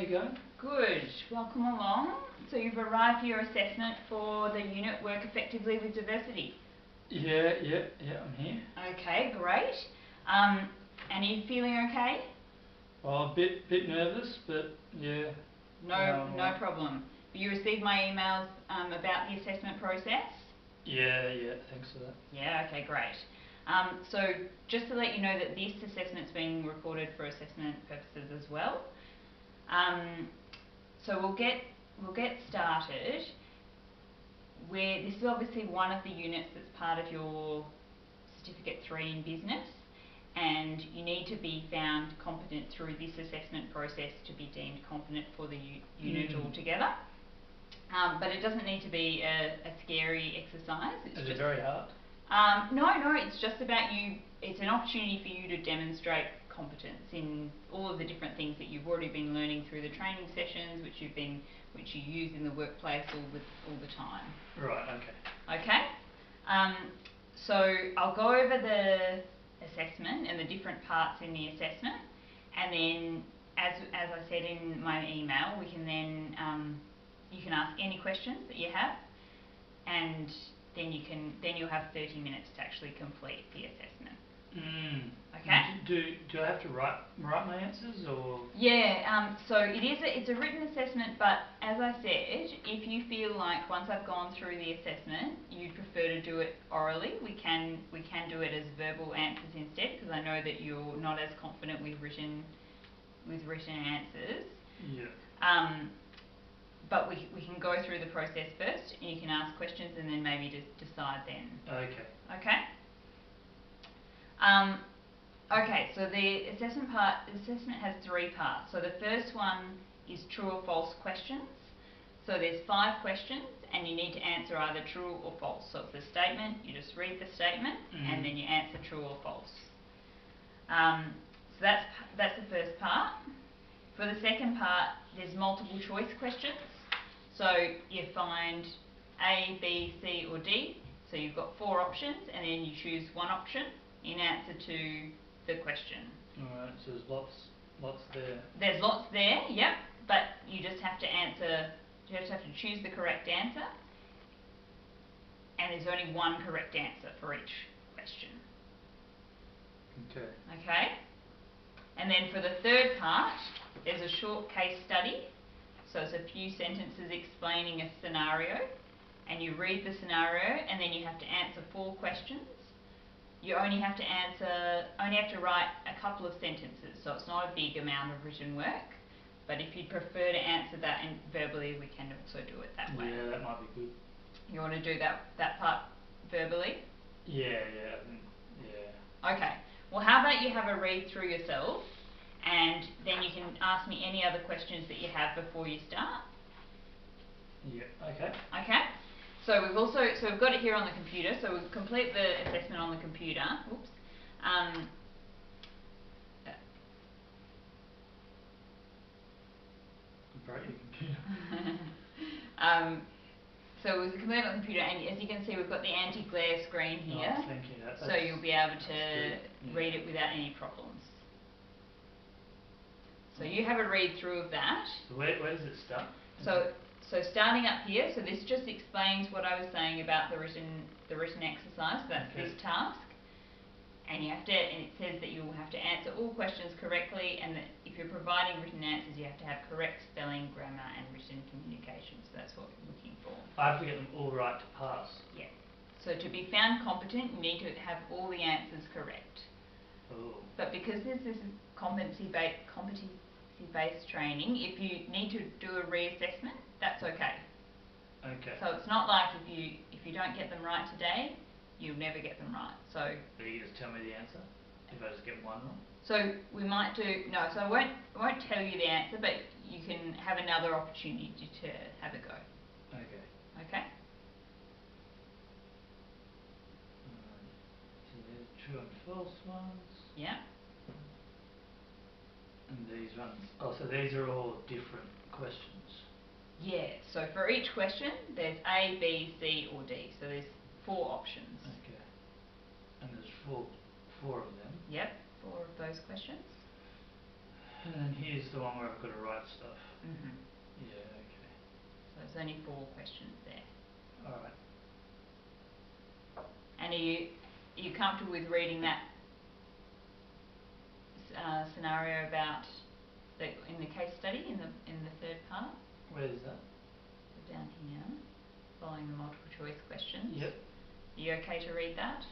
you going? Good. Welcome along. So you've arrived for your assessment for the unit Work Effectively with Diversity. Yeah, I'm here. Okay, great. And are you feeling okay? Well, a bit nervous, but yeah. No problem. You received my emails about the assessment process? Yeah, thanks for that. Yeah, okay, great. So just to let you know that this assessment's being recorded for assessment purposes as well. So we'll get started. This is obviously one of the units that's part of your Certificate 3 in Business, and you need to be found competent through this assessment process to be deemed competent for the unit altogether. But it doesn't need to be a scary exercise. Is it very hard? No, it's just about you. It's an opportunity for you to demonstrate competence in all of the different things that you've already been learning through the training sessions, which you use in the workplace all the time. Right. Okay. Okay. So I'll go over the assessment and the different parts in the assessment, and then, as I said in my email, we can then you can ask any questions that you have, and then you'll have 30 minutes to actually complete the assessment. Okay. Do I have to write my answers, or? Yeah. So it's a written assessment, but as I said, if you feel like once I've gone through the assessment, you'd prefer to do it orally, we can do it as verbal answers instead, because I know that you're not as confident with written answers. Yeah. But we can go through the process first, and you can ask questions, and then maybe just decide then. Okay. Okay. Okay, so the assessment has 3 parts. So the first one is true or false questions. So there's 5 questions, and you need to answer either true or false. So it's a statement, you just read the statement, and then you answer true or false. So that's the first part. For the second part, there's multiple choice questions. So you find A, B, C or D. So you've got 4 options, and then you choose one option in answer to the question. Alright, so there's lots there. There's lots there, yep, but you just have to choose the correct answer, and there's only one correct answer for each question. Okay. Okay? And then for the third part, there's a short case study. So it's a few sentences explaining a scenario, and you read the scenario, and then you have to answer 4 questions. You only have to write a couple of sentences, so it's not a big amount of written work. But if you'd prefer to answer that verbally, we can also do it that way. Yeah, that might be good. You want to do that part verbally? Yeah. Okay. Well, how about you have a read through yourself, and then you can ask me any other questions that you have before you start. Yeah. Okay. Okay. So we've got it here on the computer. So we'll complete the assessment on the computer. Oops. Break your computer. So we'll complete it on the computer, and as you can see, we've got the anti-glare screen here. Oh, thank you. So you'll be able to read it without any problems. So you have a read through of that. So where does it start? So starting up here, so this just explains what I was saying about the written exercise. So that's this task, and it says that you'll have to answer all questions correctly, and that if you're providing written answers, you have to have correct spelling, grammar, and written communication. So that's what we're looking for. I have to get them all right to pass. Yeah. So to be found competent, you need to have all the answers correct. Oh. But because this is competency-based training, if you need to do a reassessment, that's okay. Okay. So it's not like if you don't get them right today, you'll never get them right. So. But you just tell me the answer if I just get one wrong. So we might do So I won't tell you the answer, but you can have another opportunity to have a go. Okay. Okay. So there's true and false ones. Yeah. And these ones. Oh, so these are all different questions. Yeah. So for each question, there's A, B, C, or D. So there's 4 options. Okay. And there's four of them. Yep. 4 of those questions. And then here's the one where I've got to write stuff. Mhm. Yeah, okay. So there's only 4 questions there. Alright. And are you comfortable with reading that scenario about in the case study in the third part? Where is that? So down here, following the multiple choice questions. Yep. Are you okay to read that?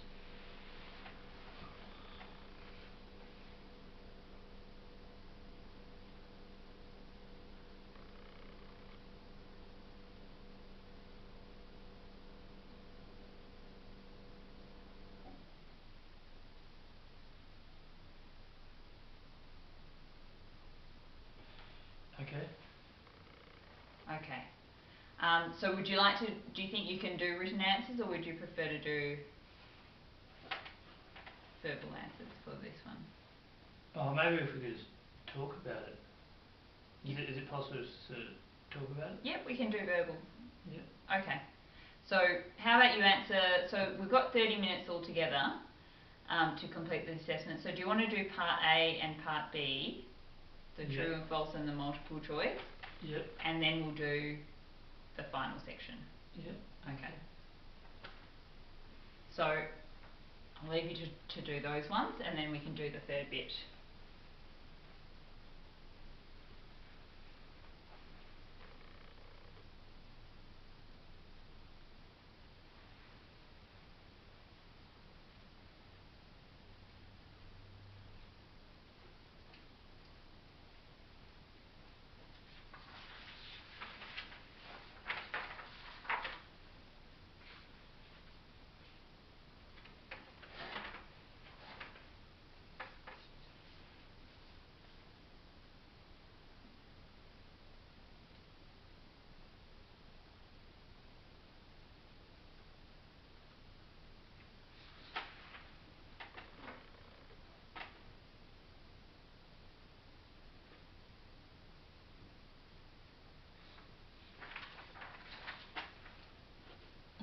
Okay. Okay. So would you like to, do you think you can do written answers, or would you prefer to do verbal answers for this one? Oh, maybe if we could just talk about it. Is it possible to talk about it? Yep, we can do verbal. Yep. Okay. So how about you answer, so we've got 30 minutes altogether to complete the assessment. So do you want to do part A and part B, the Yep. true and false and the multiple choice? Yep. And then we'll do the final section. Yep. Okay. So I'll leave you to do those ones, and then we can do the third bit.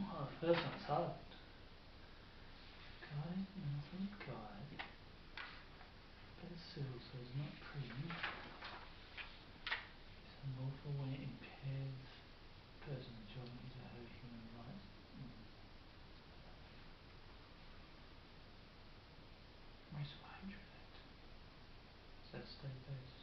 Oh, the first one's hard. Guide, nothing, guide. Better civil, so it's not print. It's a lawful when it impairs person's job into her human rights. Race or hatred act. Is that state based?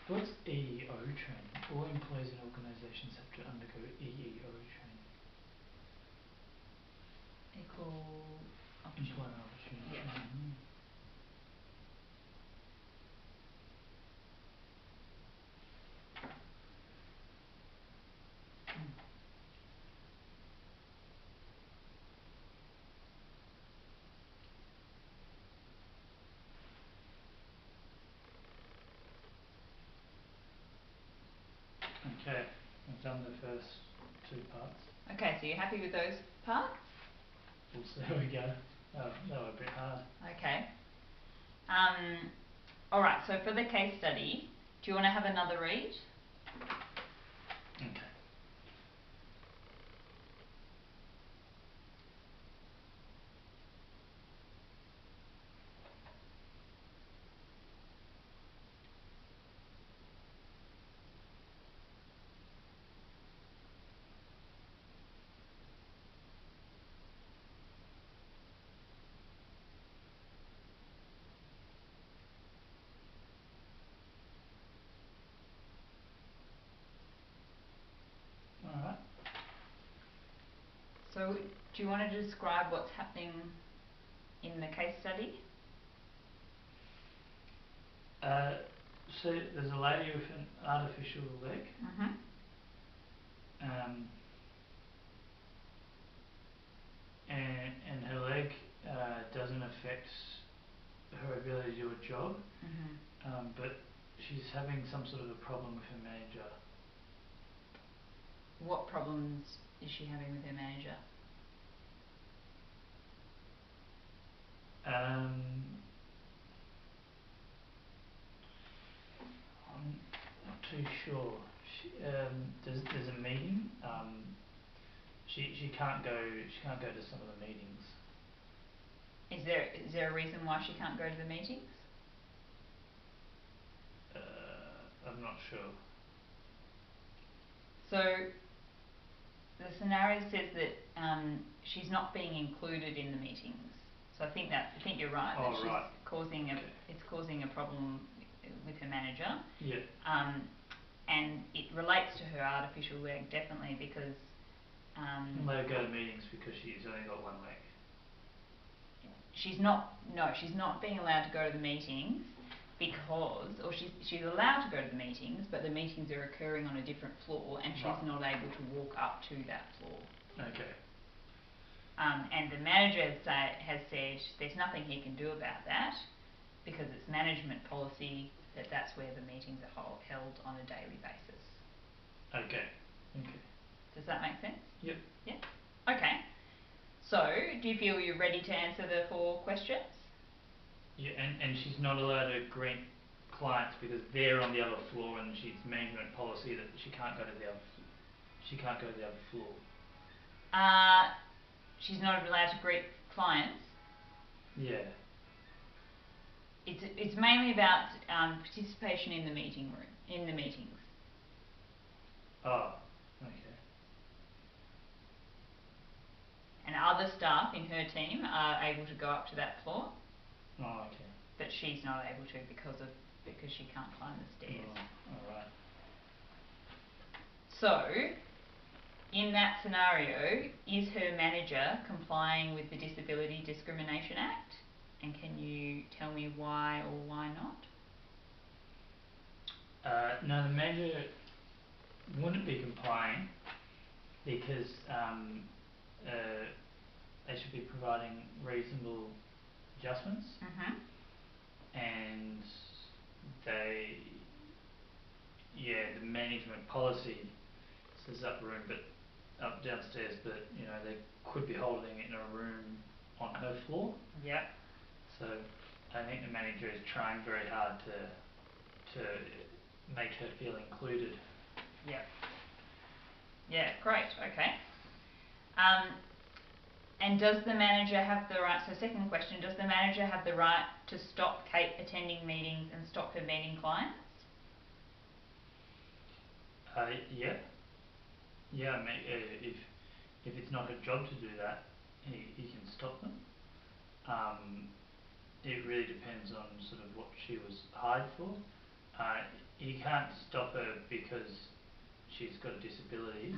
What's EEO training? All employees and organisations have to undergo EEO training. Equal opportunity. Employment opportunity Yeah. training. Okay, I've done the first 2 parts. Okay, so you're happy with those parts? We'll see how we go. Oh, they were a bit hard. Okay. Alright, so for the case study, do you want to have another read? Okay. So, do you want to describe what's happening in the case study? So there's a lady with an artificial leg. Mm-hmm. And her leg doesn't affect her ability to do a job, but she's having some sort of a problem with her manager. What problems is she having with her manager? I'm not too sure. There's a meeting. She can't go. She can't go to some of the meetings. Is there a reason why she can't go to the meetings? I'm not sure. So the scenario says that she's not being included in the meetings. So I think you're right. Oh, that she's right. It's causing a problem with her manager. Yeah. And it relates to her artificial leg definitely because. Let her go to meetings because she's only got one leg. She's not being allowed to go to the meetings because, or she's allowed to go to the meetings, but the meetings are occurring on a different floor and she's not able to walk up to that floor. Okay. And the manager has said there's nothing he can do about that because it's management policy that that's where the meetings are held on a daily basis. Okay. Okay. Does that make sense? Yep. Yeah. Okay. So, do you feel you're ready to answer the 4 questions? Yeah, and she's not allowed to greet clients because they're on the other floor, and she's management policy that she can't go to the other floor. She's not allowed to greet clients. Yeah. It's mainly about participation in the meetings. Oh. Okay. And other staff in her team are able to go up to that floor. Oh. Okay. But she's not able to because she can't climb the stairs. Oh, all right. So, in that scenario, is her manager complying with the Disability Discrimination Act? And can you tell me why or why not? No, the manager wouldn't be complying because they should be providing reasonable adjustments, and the management policy says up downstairs, but they could be holding it in a room on her floor. Yep. So I think the manager is trying very hard to make her feel included. Yep. Yeah, great, okay. And does the manager have the right, so second question, does the manager have the right to stop Kate attending meetings and stop her meeting clients? Yeah. Yeah, if it's not her job to do that, he can stop them. It really depends on sort of what she was hired for. He can't stop her because she's got a disability,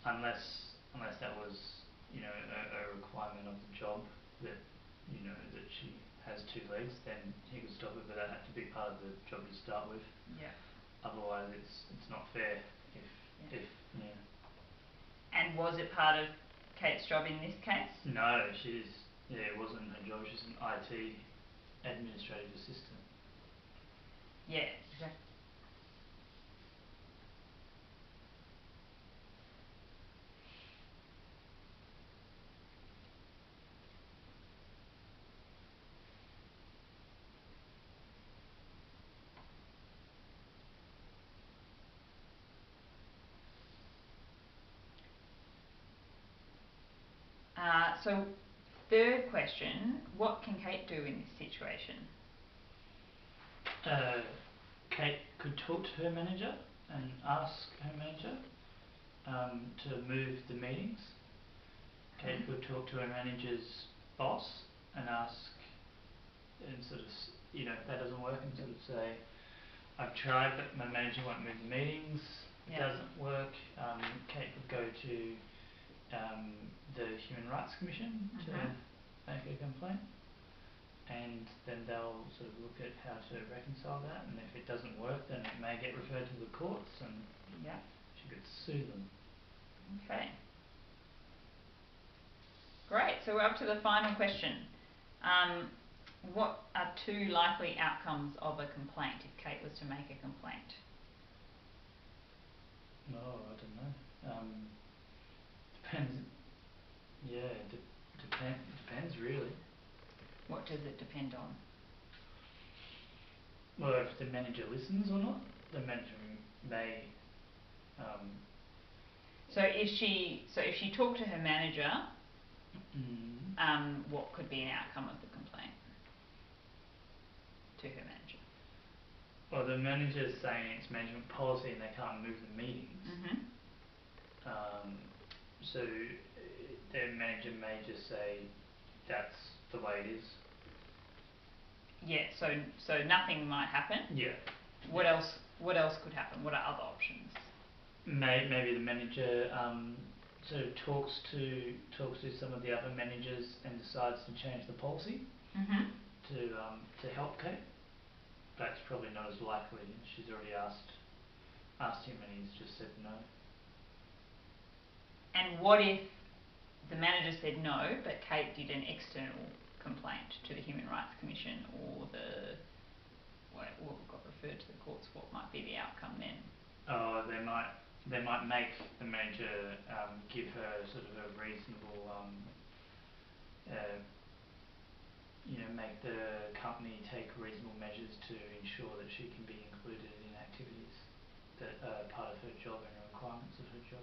unless that was a requirement of the job that that she has 2 legs. Then he could stop her, but that had to be part of the job to start with. Yeah. Otherwise, it's not fair. And was it part of Kate's job in this case? No, it wasn't her job. She's an IT administrative assistant. Yeah, exactly. So, third question, what can Kate do in this situation? Kate could talk to her manager and ask her manager to move the meetings. Kate could talk to her manager's boss and ask, and sort of, if that doesn't work, and sort of say, I've tried, but my manager won't move the meetings. It doesn't work. Kate could go to the Human Rights Commission to make a complaint, and then they'll sort of look at how to reconcile that, and if it doesn't work then it may get referred to the courts and she could sue them. Okay. Great, so we're up to the final question. What are 2 likely outcomes of a complaint if Kate was to make a complaint? Oh, I don't know. Depends. Yeah, depends really. What does it depend on? Well, if the manager listens or not. The manager may. So if she talked to her manager, what could be an outcome of the complaint to her manager? Well, the manager's saying it's management policy and they can't move the meetings. So their manager may just say that's the way it is. Yeah. So nothing might happen. Yeah. What else? What else could happen? What are other options? Maybe the manager sort of talks to some of the other managers and decides to change the policy to help Kate. That's probably not as likely. She's already asked him and he's just said no. And what if the manager said no, but Kate did an external complaint to the Human Rights Commission or what got referred to the courts? What might be the outcome then? Oh, they might make the manager give her sort of a reasonable, make the company take reasonable measures to ensure that she can be included in activities that are part of her job and requirements of her job.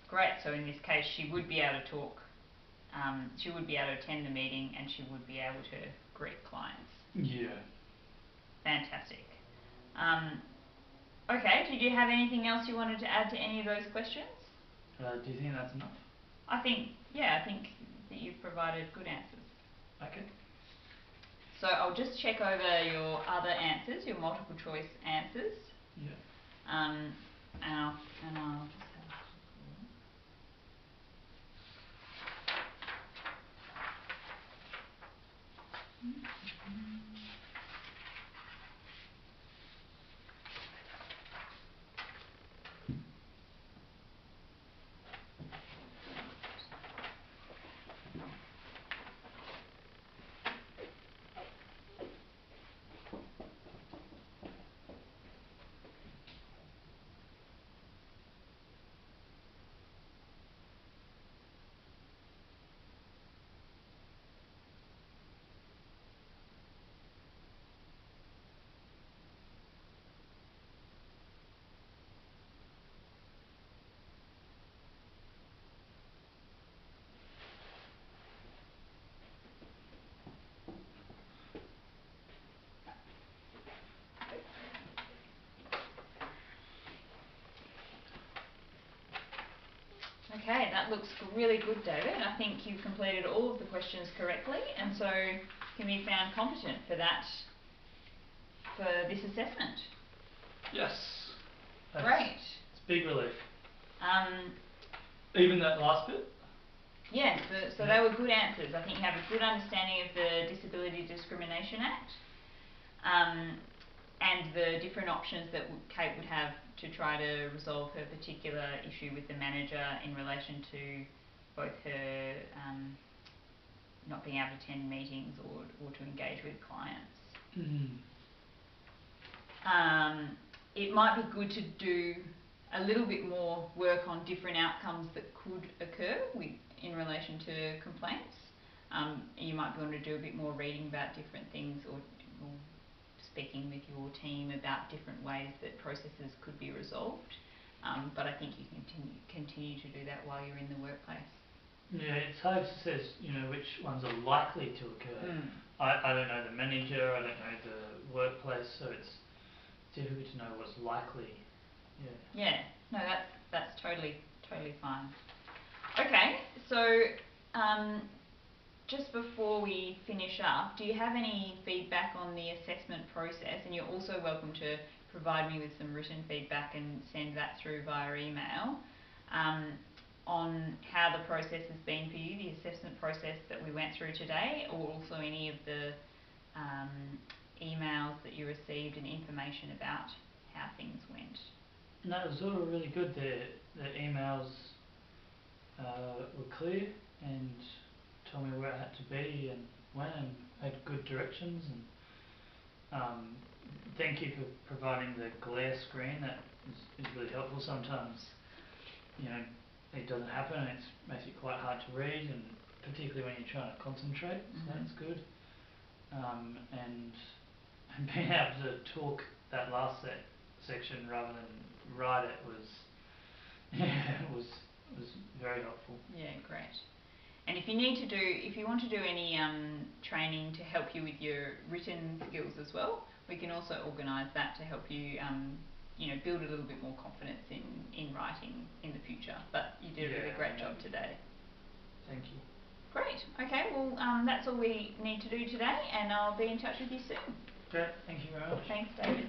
Great. So in this case, she would be able to talk. She would be able to attend the meeting, and she would be able to greet clients. Yeah. Fantastic. Okay. Did you have anything else you wanted to add to any of those questions? Do you think that's enough? I think that you've provided good answers. Okay. So I'll just check over your other answers, your multiple choice answers. Yeah. And I'll just have a look. Okay, that looks really good, David. I think you've completed all of the questions correctly, and so can be found competent for this assessment. Yes. Great. It's a big relief. Even that last bit? Yes, so they were good answers. I think you have a good understanding of the Disability Discrimination Act and the different options that Kate would have to try to resolve her particular issue with the manager in relation to both her not being able to attend meetings or to engage with clients. It might be good to do a little bit more work on different outcomes that could occur in relation to complaints. You might want to do a bit more reading about different things or speaking with your team about different ways that processes could be resolved. But I think you can continue to do that while you're in the workplace. Yeah, it's hard to say, which ones are likely to occur. I don't know the manager, I don't know the workplace, so it's difficult to know what's likely. Yeah, no, that's totally fine. Okay, so just before we finish up, do you have any feedback on the assessment process? And you're also welcome to provide me with some written feedback and send that through via email. on how the process has been for you, the assessment process that we went through today, or also any of the emails that you received and information about how things went? No, it was all really good. The emails were clear and told me where I had to be and when, and had good directions. And thank you for providing the glare screen. That is really helpful. Sometimes, you know, it doesn't happen and it makes it quite hard to read, and particularly when you're trying to concentrate. So that's good. And being able to talk that last section rather than write it was was very helpful. Yeah, great. And if you want to do any training to help you with your written skills as well, we can also organise that to help you, build a little bit more confidence in writing in the future. But you did a really great job today. Thank you. Great. Okay, well, that's all we need to do today, and I'll be in touch with you soon. Great. Thank you very much. Thanks, David.